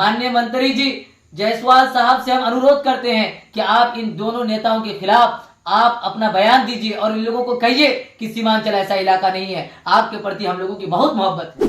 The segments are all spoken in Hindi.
माननीय मंत्री जी जायसवाल साहब से हम अनुरोध करते हैं कि आप इन दोनों नेताओं के खिलाफ आप अपना बयान दीजिए और इन लोगों को कहिए कि सीमांचल ऐसा इलाका नहीं है। आपके प्रति हम लोगों की बहुत मोहब्बत है।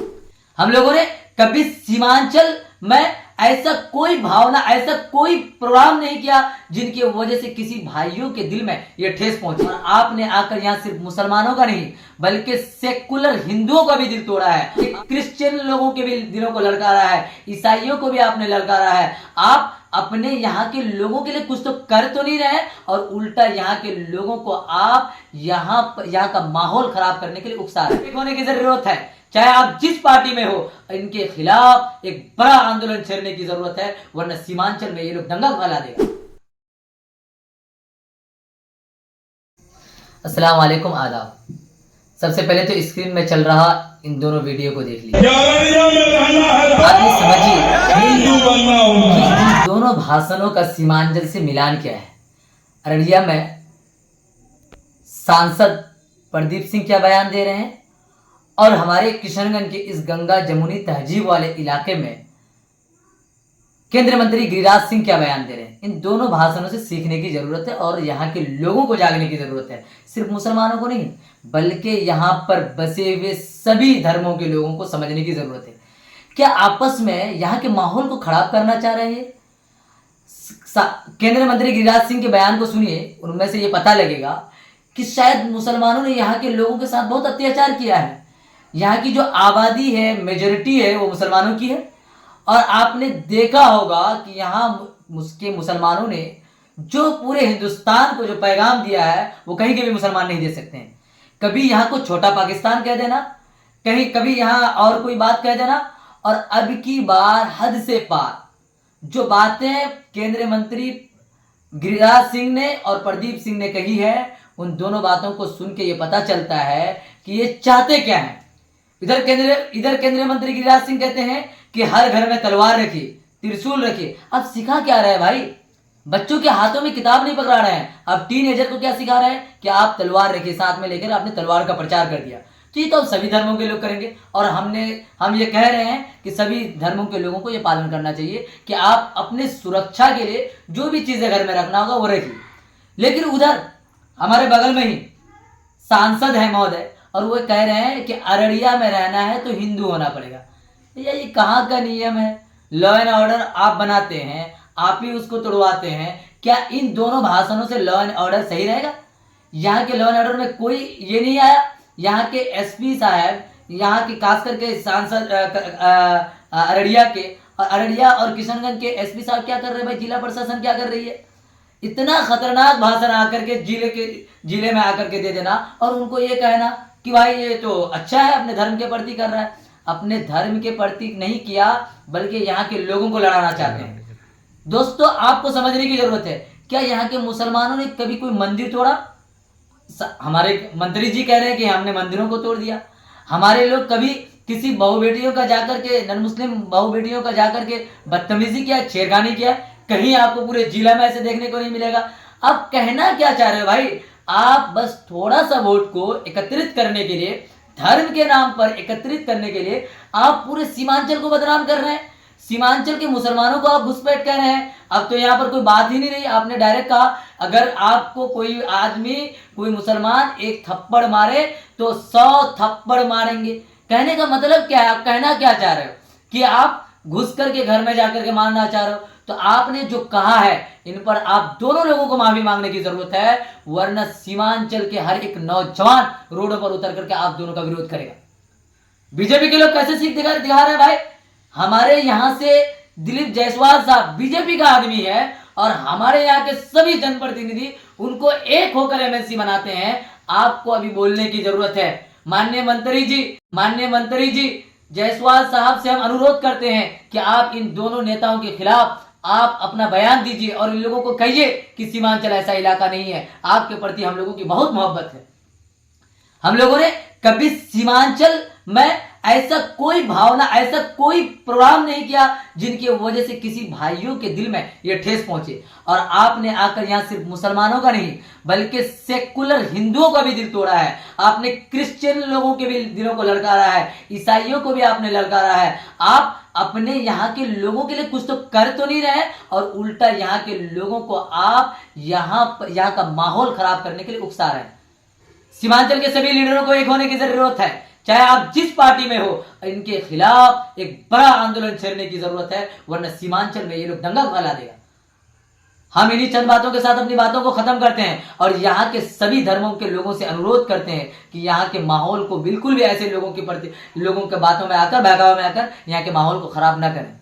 हम लोगों ने कभी सीमांचल में ऐसा कोई भावना, ऐसा कोई प्रोग्राम नहीं किया जिनकी वजह से किसी भाइयों के दिल में यह ठेस पहुंची। और आपने आकर यहाँ सिर्फ मुसलमानों का नहीं बल्कि सेकुलर हिंदुओं का भी दिल तोड़ा है, क्रिश्चियन लोगों के भी दिलों को ललकारा है, ईसाइयों को भी आपने ललकारा है। आप अपने यहाँ के लोगों के लिए कुछ तो कर तो नहीं रहे और उल्टा यहाँ के लोगों को आप यहाँ का माहौल खराब करने के लिए उकसा रहे हैं। होने की जरूरत है, चाहे आप जिस पार्टी में हो, इनके खिलाफ एक बड़ा आंदोलन छेड़ने की जरूरत है, वरना सीमांचल में ये लोग दंगा फैला देगा। अस्सलाम वालेकुम, आदाब। सबसे पहले तो स्क्रीन में चल रहा इन दोनों वीडियो को देख लीजिए। आप ये समझिए इन दोनों भाषणों का सीमांचल से मिलान क्या है। अररिया में सांसद प्रदीप सिंह क्या बयान दे रहे हैं और हमारे किशनगंज के इस गंगा जमुनी तहजीब वाले इलाके में केंद्रीय मंत्री गिरिराज सिंह क्या बयान दे रहे हैं। इन दोनों भाषणों से सीखने की जरूरत है और यहाँ के लोगों को जागने की जरूरत है। सिर्फ मुसलमानों को नहीं बल्कि यहाँ पर बसे हुए सभी धर्मों के लोगों को समझने की जरूरत है। क्या आपस में यहाँ के माहौल को खराब करना चाह रहे हैं? केंद्रीय मंत्री गिरिराज सिंह के बयान को सुनिए, उनमें से ये पता लगेगा कि शायद मुसलमानों ने यहाँ के लोगों के साथ बहुत अत्याचार किया है। यहाँ की जो आबादी है, मेजोरिटी है, वो मुसलमानों की है। और आपने देखा होगा कि यहाँ के मुसलमानों ने जो पूरे हिंदुस्तान को जो पैगाम दिया है वो कहीं के भी मुसलमान नहीं दे सकते हैं। कभी यहाँ को छोटा पाकिस्तान कह देना, कभी यहाँ और कोई बात कह देना, और अब की बार हद से पार जो बातें केंद्रीय मंत्री गिरिराज सिंह ने और प्रदीप सिंह ने कही है, उन दोनों बातों को सुन के ये पता चलता है कि ये चाहते क्या हैं। इधर केंद्रीय मंत्री गिरिराज सिंह कहते हैं कि हर घर में तलवार रखिए, त्रिशूल रखिए। अब सिखा क्या रहे भाई? बच्चों के हाथों में किताब नहीं पकड़ा रहे हैं, अब टीनेजर को क्या सिखा रहे हैं कि आप तलवार रखिए साथ में लेकर। आपने तलवार का प्रचार कर दिया, तो ये तो सभी धर्मों के लोग करेंगे। और हम ये कह रहे हैं कि सभी धर्मों के लोगों को ये पालन करना चाहिए कि आप अपने सुरक्षा के लिए जो भी चीजें घर में रखना होगा वो रखिए। लेकिन उधर हमारे बगल में ही सांसद है महोदय, और वो कह रहे हैं कि अररिया में रहना है तो हिंदू होना पड़ेगा। ये कहाँ का नियम है? लॉ एंड ऑर्डर आप बनाते हैं, आप ही उसको तोड़वाते हैं। क्या इन दोनों भाषणों से लॉ एंड ऑर्डर सही रहेगा? यहाँ के लॉ एंड ऑर्डर में कोई ये नहीं आया। यहाँ के एसपी साहब, यहाँ के खास करके सांसद अररिया के, और अररिया और किशनगंज के एसपी साहब क्या कर रहे हैं भाई? जिला प्रशासन क्या कर रही है? इतना खतरनाक भाषण आकर के जिले में आकर के दे देना और उनको ये कहना कि भाई ये तो अच्छा है, अपने धर्म के प्रति कर रहा है। अपने धर्म के प्रति नहीं किया बल्कि यहाँ के लोगों को लड़ाना चाहते हैं। दोस्तों, आपको समझने की जरूरत है, क्या यहाँ के मुसलमानों ने कभी कोई मंदिर तोड़ा? हमारे मंत्री जी कह रहे हैं कि हमने मंदिरों को तोड़ दिया। हमारे लोग कभी किसी बहू बेटियों का जाकर के, नन मुस्लिम बहू बेटियों का जाकर के बदतमीजी किया, छेड़खानी किया? कहीं आपको पूरे जिला में ऐसे देखने को नहीं मिलेगा। अब कहना क्या चाह रहे हो भाई? आप बस थोड़ा सा वोट को एकत्रित करने के लिए, धर्म के नाम पर एकत्रित करने के लिए आप पूरे सीमांचल को बदनाम कर रहे हैं। सीमांचल के मुसलमानों को आप घुसपैठ कह रहे हैं। अब तो यहाँ पर कोई बात ही नहीं रही। आपने डायरेक्ट कहा अगर आपको कोई आदमी, कोई मुसलमान एक थप्पड़ मारे तो 100 थप्पड़ मारेंगे। कहने का मतलब क्या है? आप कहना क्या चाह रहे हो कि आप घुस करके घर में जाकर के मारना चाह रहे हो? तो आपने जो कहा है इन पर आप दोनों लोगों को माफी मांगने की जरूरत है, वरना सीमांचल के हर एक नौजवान रोडों पर उतर करके आप दोनों का विरोध करेगा। बीजेपी के लोग कैसे सीख दिखा रहे हैं भाई? हमारे यहां से दिलीप जायसवाल साहब बीजेपी का आदमी है और हमारे यहाँ के सभी जनप्रतिनिधि उनको एक होकर एमएलसी बनाते हैं। आपको अभी बोलने की जरूरत है। माननीय मंत्री जी जायसवाल साहब से हम अनुरोध करते हैं कि आप इन दोनों नेताओं के खिलाफ आप अपना बयान दीजिए और इन लोगों को कहिए कि सीमांचल ऐसा इलाका नहीं है। आपके प्रति हम लोगों की बहुत मोहब्बत है। हम लोगों ने कभी सीमांचल में ऐसा कोई भावना, ऐसा कोई प्रोग्राम नहीं किया जिनकी वजह से किसी भाइयों के दिल में यह ठेस पहुंचे। और आपने आकर यहाँ सिर्फ मुसलमानों का नहीं बल्कि सेकुलर हिंदुओं का भी दिल तोड़ा है। आपने क्रिश्चियन लोगों के भी दिलों को ललकारा है, ईसाइयों को भी आपने ललकारा है। आप अपने यहाँ के लोगों के लिए कुछ तो कर तो नहीं रहे और उल्टा यहाँ के लोगों को आप यहाँ का माहौल खराब करने के लिए उकसा रहे हैं। सीमांचल के सभी लीडरों को एक होने की जरूरत है, चाहे आप जिस पार्टी में हो, इनके खिलाफ एक बड़ा आंदोलन छेड़ने की जरूरत है, वरना सीमांचल में ये लोग दंगा फैला देगा। हम इन्हीं चंद बातों के साथ अपनी बातों को खत्म करते हैं और यहाँ के सभी धर्मों के लोगों से अनुरोध करते हैं कि यहाँ के माहौल को बिल्कुल भी ऐसे लोगों के प्रति, लोगों के बातों में आकर, बहकावे में आकर यहाँ के माहौल को खराब ना करें।